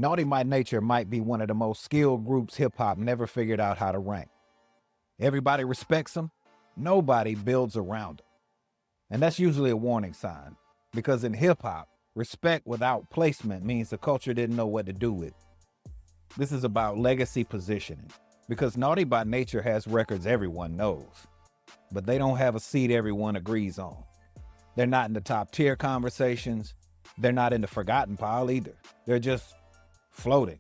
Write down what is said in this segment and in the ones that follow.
Naughty by Nature might be one of the most skilled groups hip hop never figured out how to rank. Everybody respects them. Nobody builds around them. And that's usually a warning sign, because in hip hop, respect without placement means the culture didn't know what to do with it. This is about legacy positioning, because Naughty by Nature has records everyone knows, but they don't have a seat everyone agrees on. They're not in the top tier conversations. They're not in the forgotten pile either. They're just floating.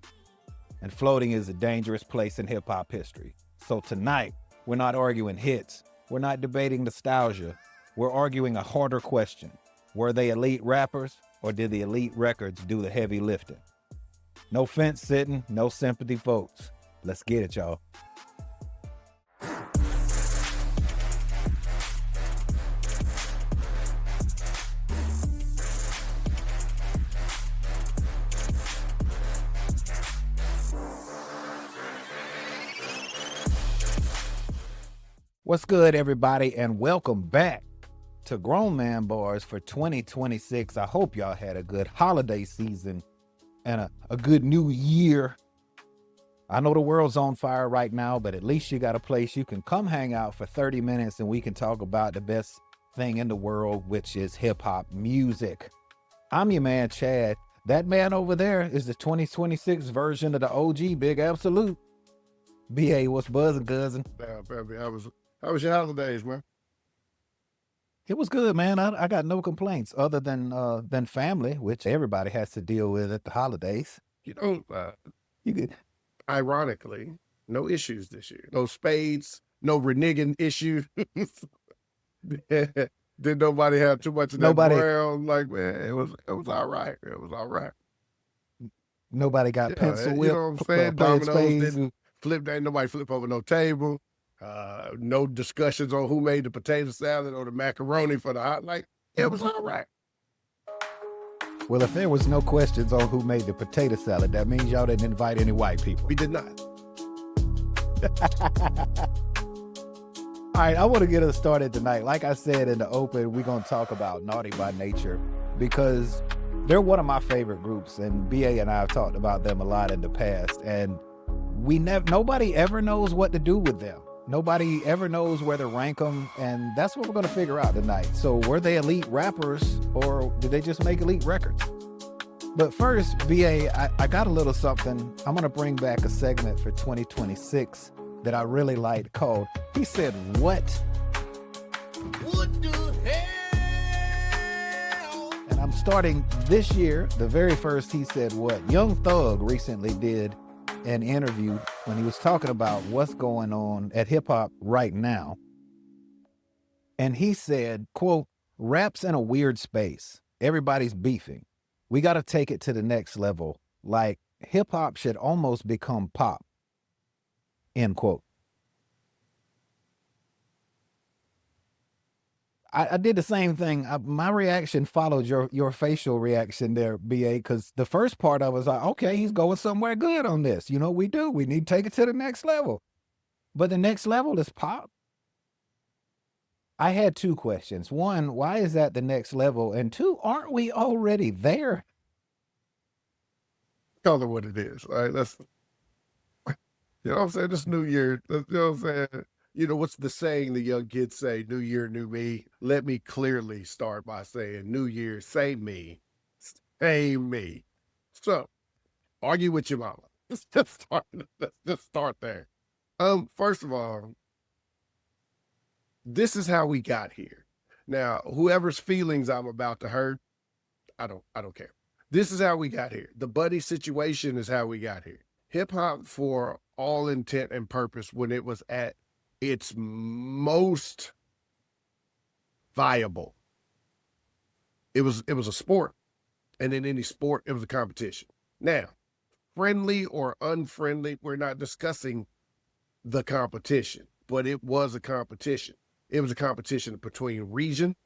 And floating is a dangerous place in hip hop history. So tonight, we're not arguing hits. We're not debating nostalgia. We're arguing a harder question. Were they elite rappers, or did the elite records do the heavy lifting? No fence sitting, no sympathy votes. Let's get it, y'all. What's good, everybody, and welcome back to Grown Man Bars for 2026. I hope y'all had a good holiday season and a good new year. I know the world's on fire right now, but at least you got a place you can come hang out for 30 minutes and we can talk about the best thing in the world, which is hip-hop music. I'm your man, Chad. That man over there is the 2026 version of the OG Big Absolute. BA, what's buzzing, cousin? Damn, baby, how was your holidays, man? It was good, man. I got no complaints other than family, which everybody has to deal with at the holidays. You know, You good? ironically, no issues this year. No spades, no reneging issues. Did nobody have too much of that brown? Like, man, it was all right. It was all right. Nobody got pencil whip. You know what I'm saying? Dominoes didn't flip. Ain't nobody flip over no table. No discussions on who made the potato salad or the macaroni for the hot. Like, it was all right. Well, if there was no questions on who made the potato salad, that means y'all didn't invite any white people. We did not. All right, I want to get us started tonight. Like I said in the open, we're going to talk about Naughty by Nature because they're one of my favorite groups, and BA and I have talked about them a lot in the past, and nobody ever knows what to do with them. Nobody ever knows where to rank them, and that's what we're going to figure out tonight. So were they elite rappers, or did they just make elite records? But first, BA, I got a little something. I'm going to bring back a segment for 2026 that I really liked called He Said What? What the hell? And I'm starting this year, the very first He Said What? Young Thug recently did an interview when he was talking about what's going on at hip hop right now. And he said, quote, "Rap's in a weird space. Everybody's beefing. We got to take it to the next level. Like hip hop should almost become pop." End quote. I did the same thing. My reaction followed your facial reaction there, BA, because the first part I was like, okay, he's going somewhere good on this. You know, we need to take it to the next level. But the next level is pop. I had two questions. One, why is that the next level? And two, aren't we already there? Call it what it is. All right, you know what I'm saying? This new year, you know what I'm saying? You know, what's the saying the young kids say, new year, new me? Let me clearly start by saying, new year, same me, same me. So, argue with your mama. Let's just start there. First of all, this is how we got here. Now, whoever's feelings I'm about to hurt, I don't care. This is how we got here. The buddy situation is how we got here. Hip hop, for all intent and purpose, when it was at its most viable, it was a sport, and in any sport, it was a competition. Now, friendly or unfriendly, we're not discussing the competition, but it was a competition. It was a competition between region,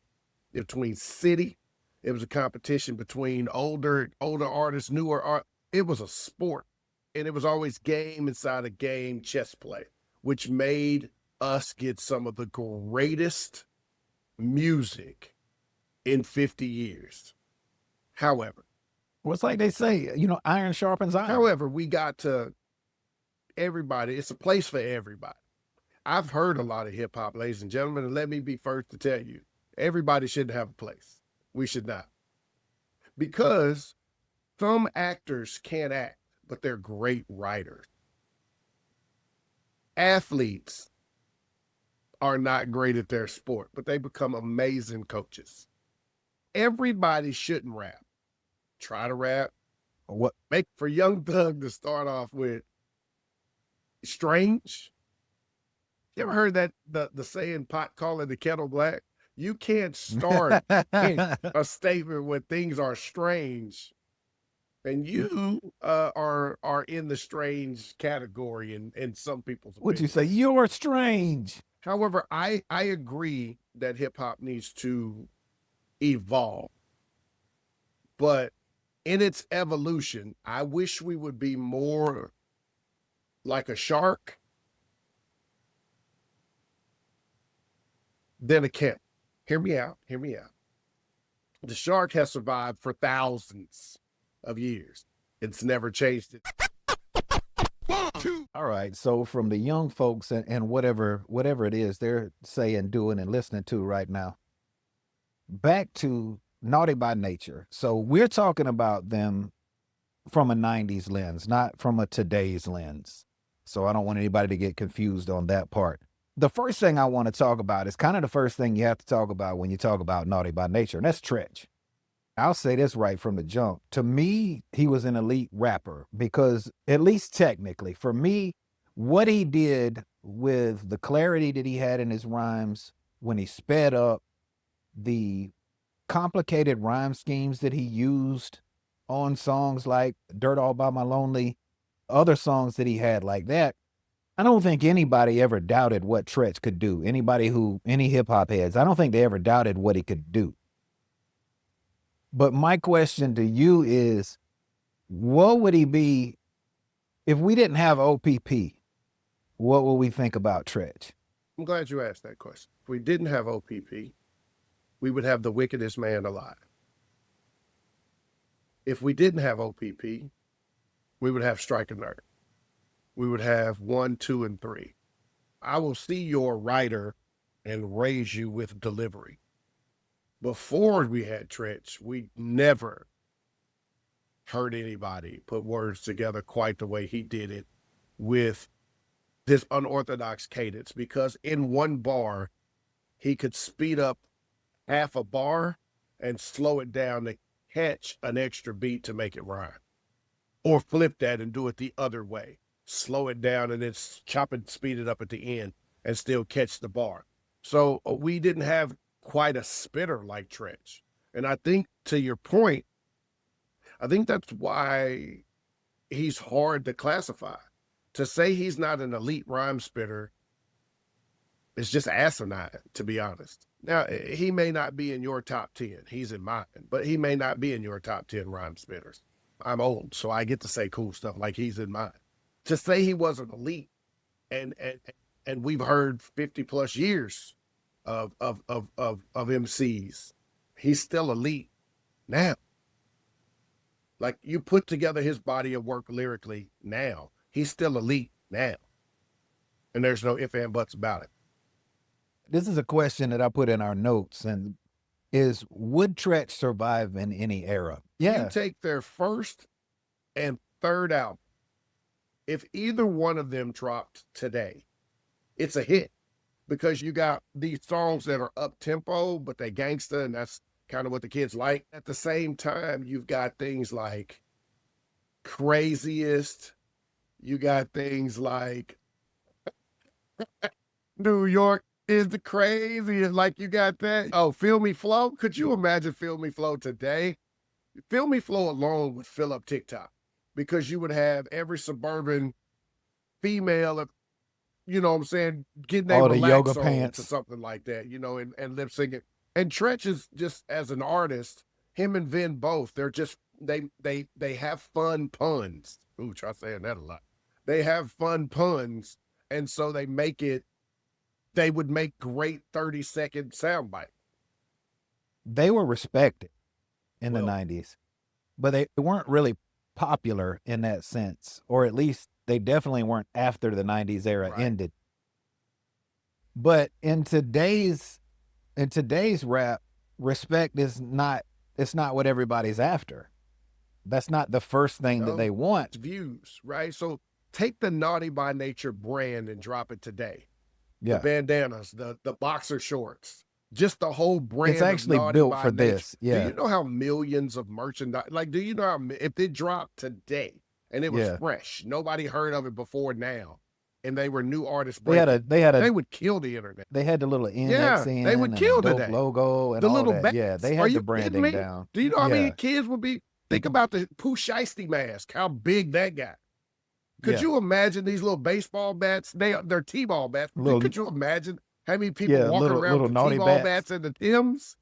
between city. It was a competition between older artists, newer art. It was a sport, and it was always game inside a game, chess play, which made us get some of the greatest music in 50 years. However, Well, it's like they say, iron sharpens iron. However, we got to everybody. It's a place for everybody. I've heard a lot of hip hop, ladies and gentlemen, and let me be first to tell you, everybody shouldn't have a place. We should not. Because some actors can't act, but they're great writers. Athletes are not great at their sport, but they become amazing coaches. Everybody shouldn't rap. Try to rap. What? Make for Young Thug to start off with strange. You ever heard that the saying pot calling the kettle black? You can't start a statement when things are strange. And you are in the strange category in some people's opinion. Would you say you're strange? However, I agree that hip hop needs to evolve. But in its evolution, I wish we would be more like a shark than a cat. Hear me out. Hear me out. The shark has survived for thousands of years. It's never changed it. All right. So from the young folks and whatever it is they're saying, doing, and listening to right now, back to Naughty by Nature. So we're talking about them from a 90s lens, not from a today's lens. So I don't want anybody to get confused on that part. The first thing I want to talk about is kind of the first thing you have to talk about when you talk about Naughty by Nature, and that's Treach. I'll say this right from the jump. To me, he was an elite rapper because, at least technically, for me, what he did with the clarity that he had in his rhymes, when he sped up, the complicated rhyme schemes that he used on songs like Dirt All By My Lonely, other songs that he had like that, I don't think anybody ever doubted what Treach could do. Any hip hop heads, I don't think they ever doubted what he could do. But my question to you is, what would he be if we didn't have OPP? What would we think about Treach? I'm glad you asked that question. If we didn't have OPP, we would have the wickedest man alive. If we didn't have OPP, we would have Strike a Nerve. We would have 1, 2, and 3. I will see your writer and raise you with delivery. Before we had Treach, we never heard anybody put words together quite the way he did it with this unorthodox cadence, because in one bar, he could speed up half a bar and slow it down to catch an extra beat to make it rhyme. Or flip that and do it the other way. Slow it down and then chop and speed it up at the end and still catch the bar. So we didn't have quite a spitter like Treach. And I think, to your point, I think that's why he's hard to classify. To say he's not an elite rhyme spitter is just asinine, to be honest. Now, he may not be in your top 10. He's in mine, but he may not be in your top 10 rhyme spitters. I'm old, so I get to say cool stuff like he's in mine. To say he wasn't elite, and we've heard 50 plus years of MCs, he's still elite now. Like, you put together his body of work lyrically now, he's still elite now. And there's no ifs and buts about it. This is a question that I put in our notes, and is, would Treach survive in any era? Yeah. You take their first and third album, if either one of them dropped today, it's a hit, because you got these songs that are up tempo, but they gangsta, and that's kind of what the kids like. At the same time, you've got things like Craziest. You got things like New York is the craziest. Like, you got that. Oh, Feel Me Flow. Could you imagine Feel Me Flow today? Feel Me Flow alone would fill up TikTok, because you would have every suburban female, you know what I'm saying, getting their the yoga relax on pants to something like that, you know, and lip syncing. And Treach is just, as an artist, him and Vin both, they're just, they have fun puns. Ooh, try saying that a lot. They have fun puns, and so they would make great 30-second soundbite. They were respected in the 90s. but they weren't really popular in that sense, or at least they definitely weren't after the 90s era Right. ended. But in today's rap, respect is not, it's not what everybody's after. That's not the first thing that they want. It's views, right? So take the Naughty by Nature brand and drop it today. The Yeah. bandanas, the boxer shorts, just the whole brand. It's actually of Naughty built by for Nature. this. Yeah. Do you know how millions of merchandise, like, do you know how, if it dropped today and it was Yeah. fresh, nobody heard of it before now, and they were new artists, They had a they would kill the internet. they had the little Yeah, NX they would and kill a dope today. logo and The all little that. bats. Yeah, they Are had you the kidding branding me? down. Do you know how Yeah. many kids would be? Think about the Pooh Shiesty mask, how big that got. Could Yeah. you imagine these little baseball bats? They're T-ball bats. Little- Could you imagine how many people Yeah, walking around little with naughty T-ball bats. bats and the Tims?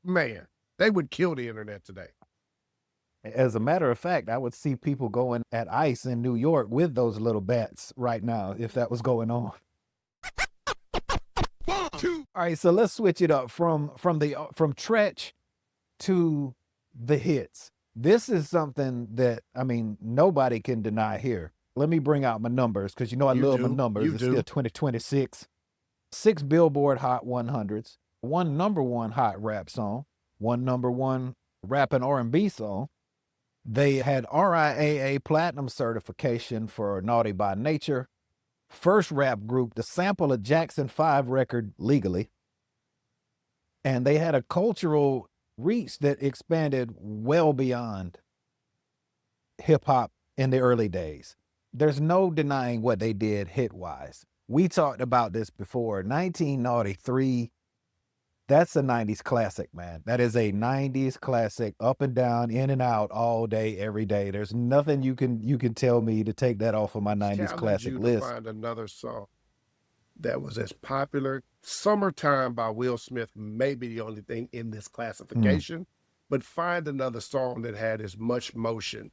Man, they would kill the internet today. As a matter of fact, I would see people going at ICE in New York with those little bats right now if that was going on. All right, so let's switch it up from Treach to the hits. This is something that, I mean, nobody can deny here. Let me bring out my numbers because you know I love my numbers. It's still 2026. 6 Billboard Hot 100s, 1 #1 hot rap song, 1 #1 rap and R&B song. They had RIAA Platinum certification for Naughty by Nature. First rap group to sample a Jackson 5 record legally. And they had a cultural reach that expanded well beyond hip hop in the early days. There's no denying what they did hit-wise. We talked about this before. 1993, that's a 90s classic, man. That is a 90s classic, up and down, in and out, all day, every day. There's nothing you can tell me to take that off of my 90s classic list. Find another song that was as popular. Summertime by Will Smith may be the only thing in this classification, but find another song that had as much motion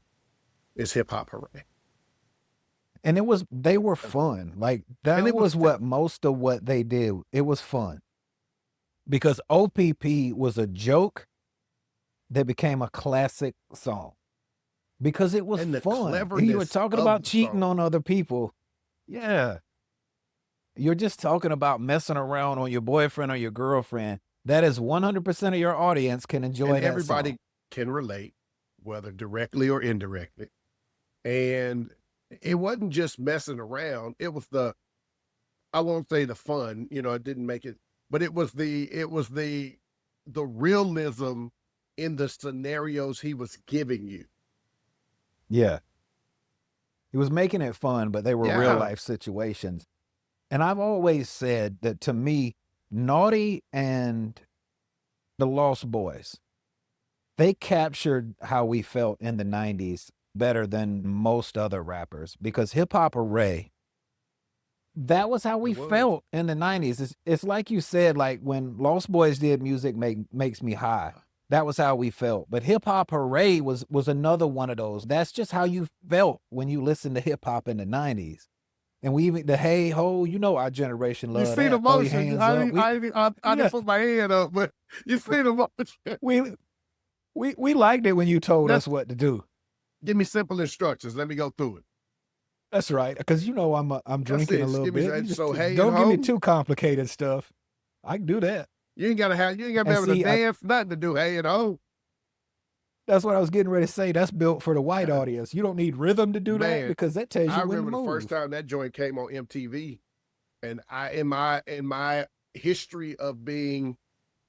as Hip Hop Hooray. And they were fun. Like that was what most of what they did. It was fun. Because OPP was a joke that became a classic song. Because it was fun. You were talking about cheating on other people. Yeah. You're just talking about messing around on your boyfriend or your girlfriend. That is 100% of your audience can enjoy that everybody song. Can relate, whether directly or indirectly. And it wasn't just messing around. It was I won't say the fun, it didn't make it, but it was the realism in the scenarios he was giving you. Yeah. He was making it fun, but they were real life situations. And I've always said that to me, Naughty and the Lost Boys, they captured how we felt in the 90s better than most other rappers, because Hip Hop Hooray, that was how we felt in the 90s. It's like you said, like when Lost Boys did Music Makes Me High, that was how we felt. But Hip Hop Hooray was another one of those. That's just how you felt when you listened to hip hop in the 90s. And we even the hey ho, our generation loved that. You see the motion. I didn't put my hand up, but you see the motion. We liked it when you told us what to do. Give me simple instructions. Let me go through it. That's right, because I'm drinking a little bit. Don't give me too complicated stuff. I can do that. You ain't gotta be able to dance, nothing to do hey and oh. That's what I was getting ready to say. That's built for the white audience. You don't need rhythm to do that, because that tells you when to move. I remember the first time that joint came on MTV, and in my history of being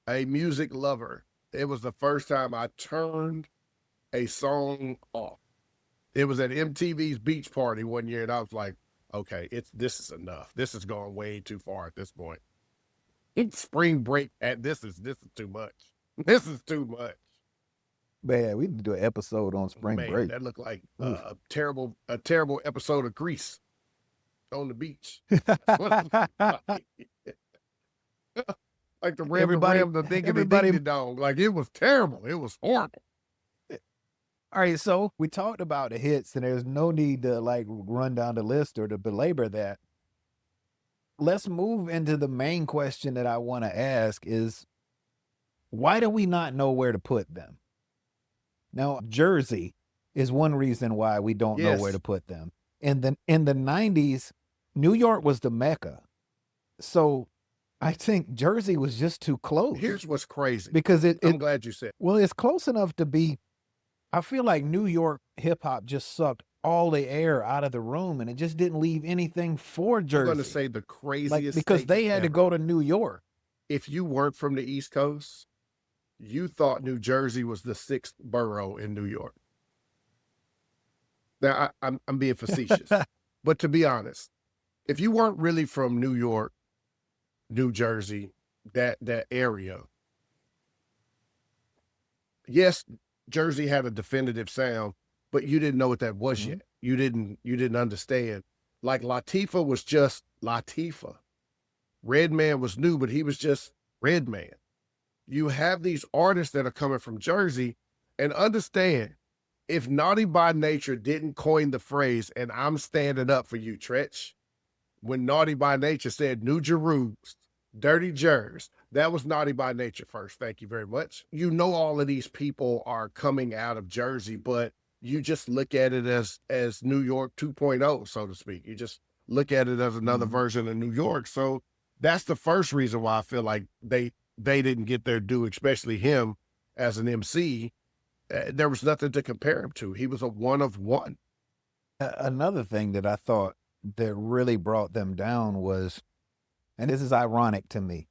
a music lover, it was the first time I turned a song off. It was at MTV's beach party one year, and I was like, okay, this is enough. This is going way too far at this point. It's spring break, and this is too much. This is too much. Man, we need to do an episode on spring break. That looked like a terrible episode of Grease on the beach. Like the ram, the diggity dong. Like it was terrible. It was horrible. All right, so we talked about the hits, and there's no need to like run down the list or to belabor that. Let's move into the main question that I want to ask is, why do we not know where to put them? Now, Jersey is one reason why we don't know where Yes. to put them. And then in the 90s, New York was the Mecca. So I think Jersey was just too close Here's what's crazy. because I'm glad you said. well, it's close enough to be. I feel like New York hip hop just sucked all the air out of the room and it just didn't leave anything for I'm going to Jersey. say the Like, craziest because they statement had to ever. go to New York. If you weren't from the East Coast, you thought New Jersey was the 6th borough in New York. Now, I'm being facetious, but to be honest, if you weren't really from New York, New Jersey, that area, yes, Jersey had a definitive sound, but you didn't know what that was yet. You didn't understand. Like Latifah was just Latifah. Redman was new, but he was just Redman. You have these artists that are coming from Jersey, and understand, if Naughty by Nature didn't coin the phrase, and I'm standing up for you, Treach, when Naughty by Nature said New Jerusalem, Dirty Jers, that was Naughty by Nature first. Thank you very much. You know, all of these people are coming out of Jersey, but you just look at it as New York 2.0, so to speak. You just look at it as another version of New York. So that's the first reason why I feel like they didn't get their due, especially him as an MC. There was nothing to compare him to. He was a one of one. Another thing that I thought that really brought them down was, and this is ironic to me,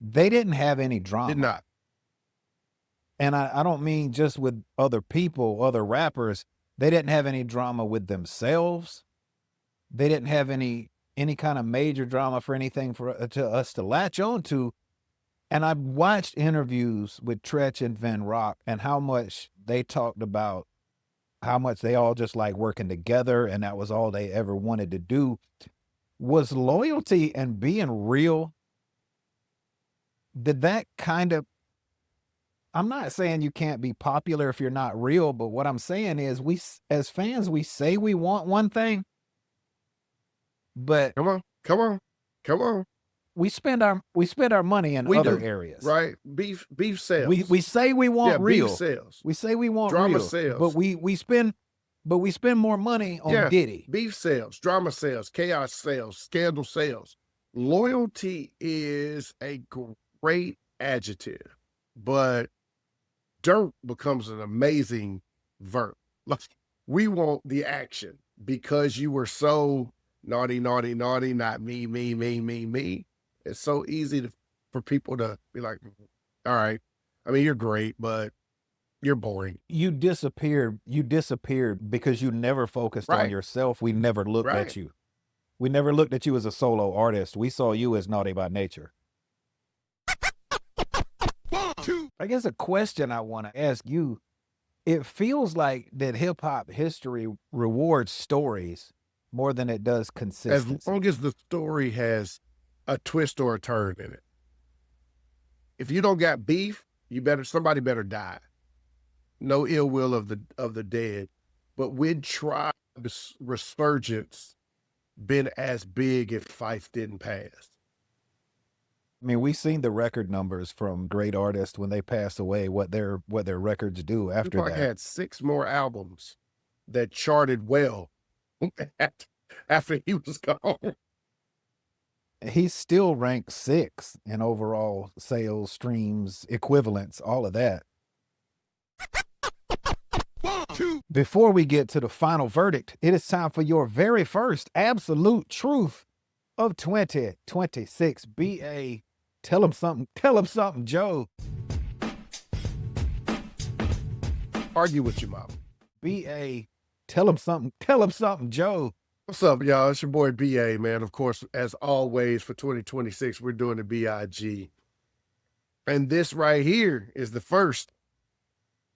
they didn't have any drama. Did not. And I don't mean just with other people, other rappers. They didn't have any drama with themselves. They didn't have any kind of major drama for anything for to us to latch on to. And I've watched interviews with Treach and Van Rock and how much they talked about how much they all just like working together and that was all they ever wanted to do. Was loyalty and being real, did that kind of, I'm not saying you can't be popular if you're not real, but what I'm saying is we as fans, we say we want one thing, but Come on. we spend our money in other areas. Right? Beef sales. We say we want real. Beef sales. We say we want Drama real, sales. but we spend more money on Diddy. Beef sales, drama sales, chaos sales, scandal sales. Loyalty is a great adjective, but dirt becomes an amazing verb. Like, we want the action because you were so naughty, not me. It's so easy for people to be like, all right, I mean, you're great, but you're boring. You disappeared because you never focused on yourself. We never looked at you. We never looked at you as a solo artist. We saw you as Naughty by Nature. I guess a question I want to ask you, it feels like that hip hop history rewards stories more than it does consistency. As long as the story has a twist or a turn in it. If you don't got beef, somebody better die. No ill will of the dead. But would Tribe's resurgence been as big if Fife didn't pass? I mean, we've seen the record numbers from great artists when they pass away, what their records do after Tupac that. had 6 more albums that charted well after he was gone. He's still ranked 6 in overall sales, streams, equivalents, all of that. Before we get to the final verdict, it is time for your very first absolute truth of 2026. BA, tell him something, Joe. Argue with your mama. BA, tell him something, Joe. What's up, y'all? It's your boy BA, man. Of course, as always, for 2026, we're doing the BIG. And this right here is the first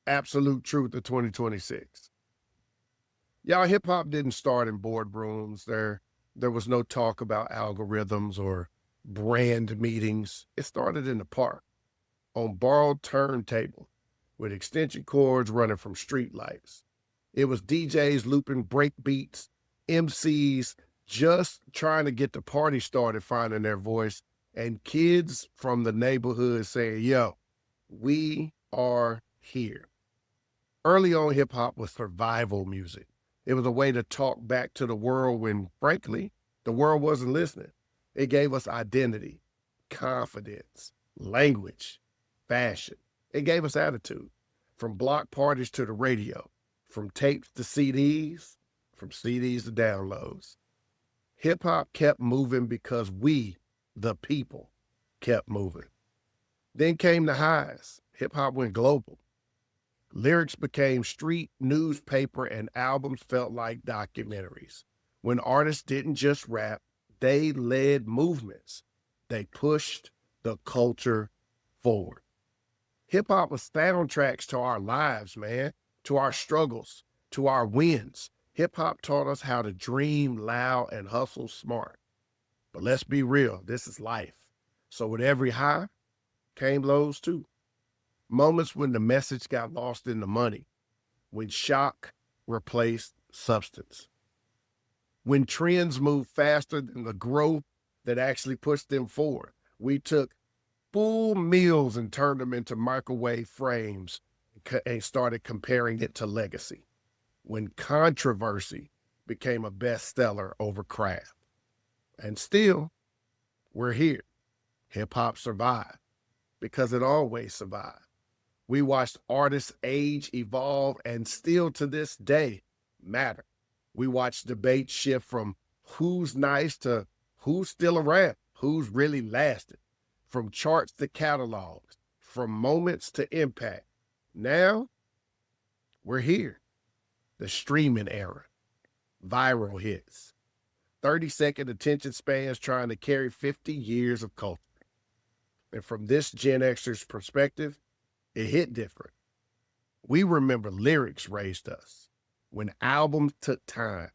absolute truth of 2026. Y'all, hip-hop didn't start in boardrooms. There was no talk about algorithms or brand meetings. It started in the park, on borrowed turntable, with extension cords running from street lights. It was DJs looping break beats, MCs just trying to get the party started, finding their voice, and kids from the neighborhood saying, yo, we are here. Early on, hip hop was survival music. It was a way to talk back to the world when, frankly, the world wasn't listening. It gave us identity, confidence, language, fashion. It gave us attitude. From block parties to the radio, from tapes to CDs, from CDs to downloads. Hip hop kept moving because we, the people, kept moving. Then came the highs. Hip hop went global. Lyrics became street, newspaper, and albums felt like documentaries. When artists didn't just rap, they led movements. They pushed the culture forward. Hip hop was soundtracks to our lives, man, to our struggles, to our wins. Hip hop taught us how to dream loud and hustle smart. But let's be real, this is life. So with every high came lows too. Moments when the message got lost in the money, when shock replaced substance, when trends moved faster than the growth that actually pushed them forward. We took full meals and turned them into microwave frames and started comparing it to legacy, when controversy became a bestseller over craft. And still, we're here. Hip hop survived because it always survived. We watched artists age, evolve, and still to this day matter. We watched debates shift from who's nice to who's still around, who's really lasted, from charts to catalogs, from moments to impact. Now, we're here. The streaming era, viral hits, 30-second attention spans trying to carry 50 years of culture. And from this Gen Xer's perspective, it hit different. We remember lyrics raised us, when albums took time,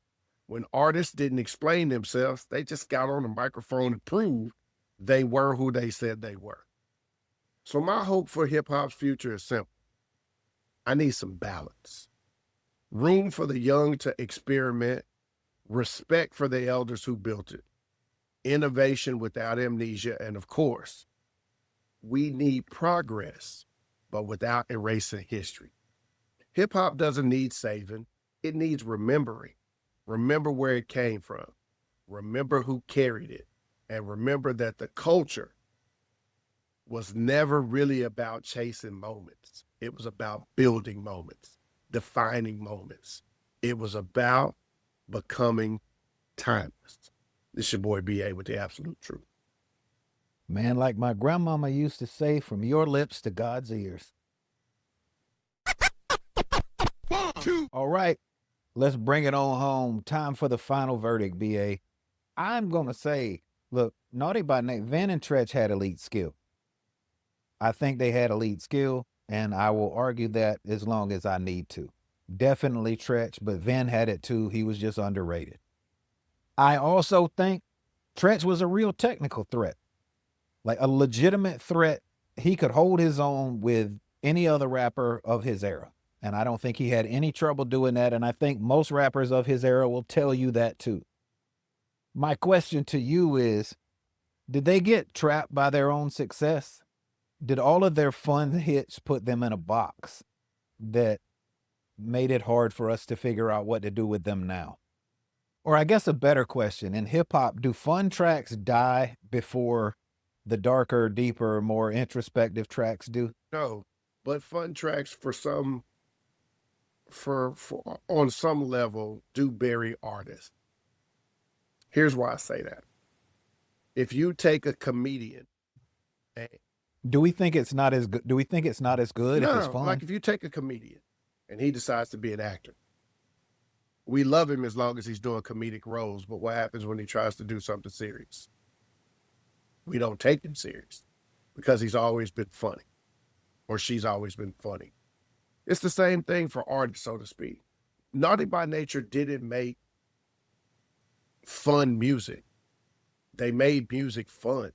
when artists didn't explain themselves, they just got on a microphone and proved they were who they said they were. So my hope for hip hop's future is simple. I need some balance, room for the young to experiment, respect for the elders who built it, innovation without amnesia, and of course, we need progress, but without erasing history. Hip hop doesn't need saving, it needs remembering. Remember where it came from, remember who carried it, and remember that the culture was never really about chasing moments. It was about building moments, defining moments. It was about becoming timeless. This your boy B.A. with the absolute truth. Man, like my grandmama used to say, from your lips to God's ears. All right, let's bring it on home. Time for the final verdict, B.A. I'm going to say, look, Naughty by Name, Van and Treach had elite skill. I think they had elite skill, and I will argue that as long as I need to. Definitely Treach, but Van had it too. He was just underrated. I also think Treach was a real technical threat, like a legitimate threat. He could hold his own with any other rapper of his era. And I don't think he had any trouble doing that. And I think most rappers of his era will tell you that too. My question to you is, did they get trapped by their own success? Did all of their fun hits put them in a box that made it hard for us to figure out what to do with them now? Or I guess a better question, in hip hop, do fun tracks die before the darker, deeper, more introspective tracks do? No, but fun tracks for on some level do bury artists. Here's why I say that. If you take a comedian, do we think it's not as good? Do we think it's not as good if it's fun? Like if you take a comedian and he decides to be an actor, we love him as long as he's doing comedic roles. But what happens when he tries to do something serious? We don't take him serious because he's always been funny, or she's always been funny. It's the same thing for artists, so to speak. Naughty by Nature didn't make fun music. They made music fun.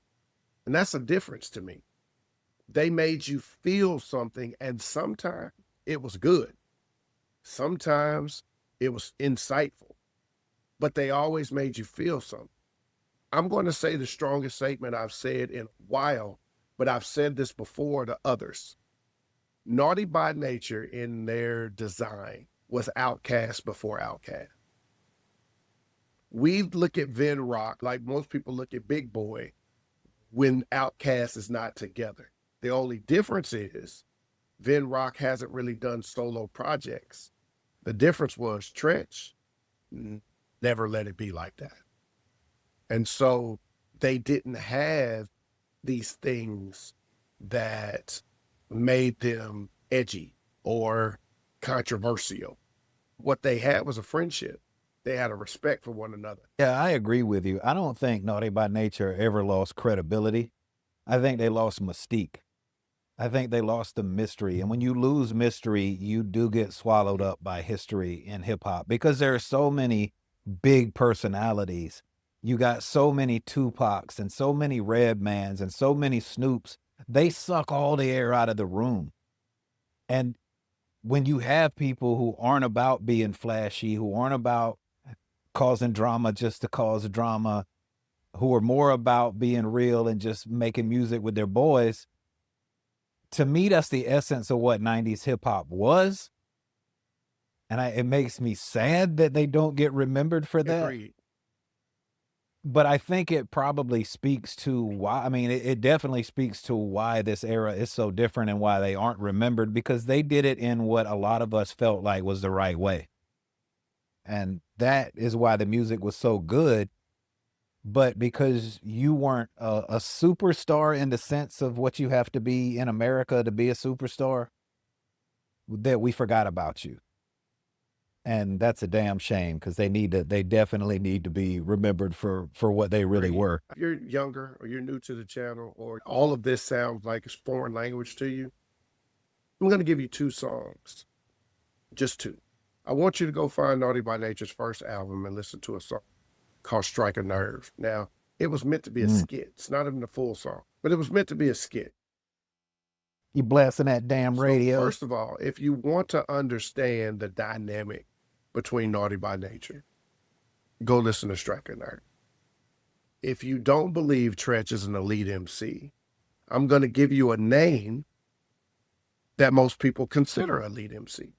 And that's a difference to me. They made you feel something, and sometimes it was good. Sometimes it was insightful, but they always made you feel something. I'm going to say the strongest statement I've said in a while, but I've said this before to others. Naughty by Nature in their design was Outkast before Outkast. We look at Vin Rock like most people look at Big Boy when Outkast is not together. The only difference is Vin Rock hasn't really done solo projects. The difference was Treach never let it be like that. And so they didn't have these things that made them edgy or controversial. What they had was a friendship. They had a respect for one another. Yeah, I agree with you. I don't think Naughty by Nature ever lost credibility. I think they lost mystique. I think they lost the mystery. And when you lose mystery, you do get swallowed up by history in hip hop because there are so many big personalities. You got so many Tupacs and so many Redmans and so many Snoops. They suck all the air out of the room. And when you have people who aren't about being flashy, who aren't about causing drama just to cause drama, who are more about being real and just making music with their boys, to me, that's the essence of what 90s hip hop was. And it makes me sad that they don't get remembered for that. Agreed. But I think it probably speaks to why, I mean, it definitely speaks to why this era is so different and why they aren't remembered, because they did it in what a lot of us felt like was the right way. And that is why the music was so good. But because you weren't a superstar in the sense of what you have to be in America to be a superstar, that we forgot about you. And that's a damn shame, because they definitely need to be remembered for what they really were. If you're younger or you're new to the channel or all of this sounds like it's foreign language to you, I'm going to give you 2 songs. Just 2. I want you to go find Naughty by Nature's first album and listen to a song called Strike a Nerve. Now, it was meant to be a skit. It's not even a full song, but it was meant to be a skit. You blasting that damn radio. So first of all, if you want to understand the dynamic between Naughty by Nature, go listen to Strike a Nerve. If you don't believe Treach is an elite MC, I'm going to give you a name that most people consider elite MC.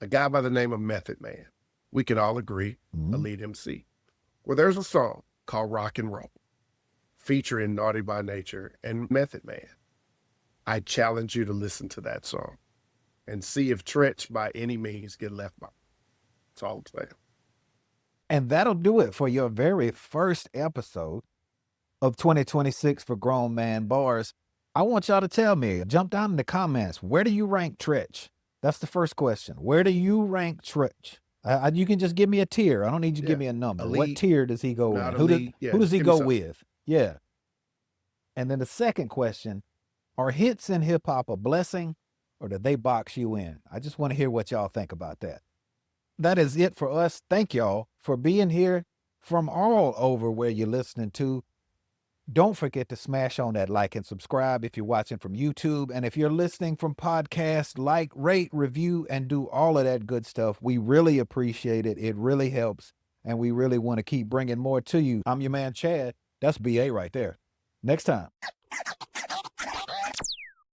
A guy by the name of Method Man. We can all agree, elite MC. Well, there's a song called Rock and Roll featuring Naughty by Nature and Method Man. I challenge you to listen to that song and see if Treach by any means get left behind. That's all I'm saying. And that'll do it for your very first episode of 2026 for Grown Man Bars. I want y'all to tell me, jump down in the comments, where do you rank Treach? That's the first question. Where do you rank Treach? You can just give me a tier. I don't need you to give me a number. Elite, what tier does he go in? Who does he go with? Yeah. And then the second question, are hits in hip hop a blessing, or do they box you in? I just want to hear what y'all think about that. That is it for us. Thank y'all for being here from all over where you're listening to. Don't forget to smash on that like and subscribe if you're watching from YouTube. And if you're listening from podcast, like, rate, review, and do all of that good stuff. We really appreciate it. It really helps. And we really want to keep bringing more to you. I'm your man, Chad. That's BA right there. Next time.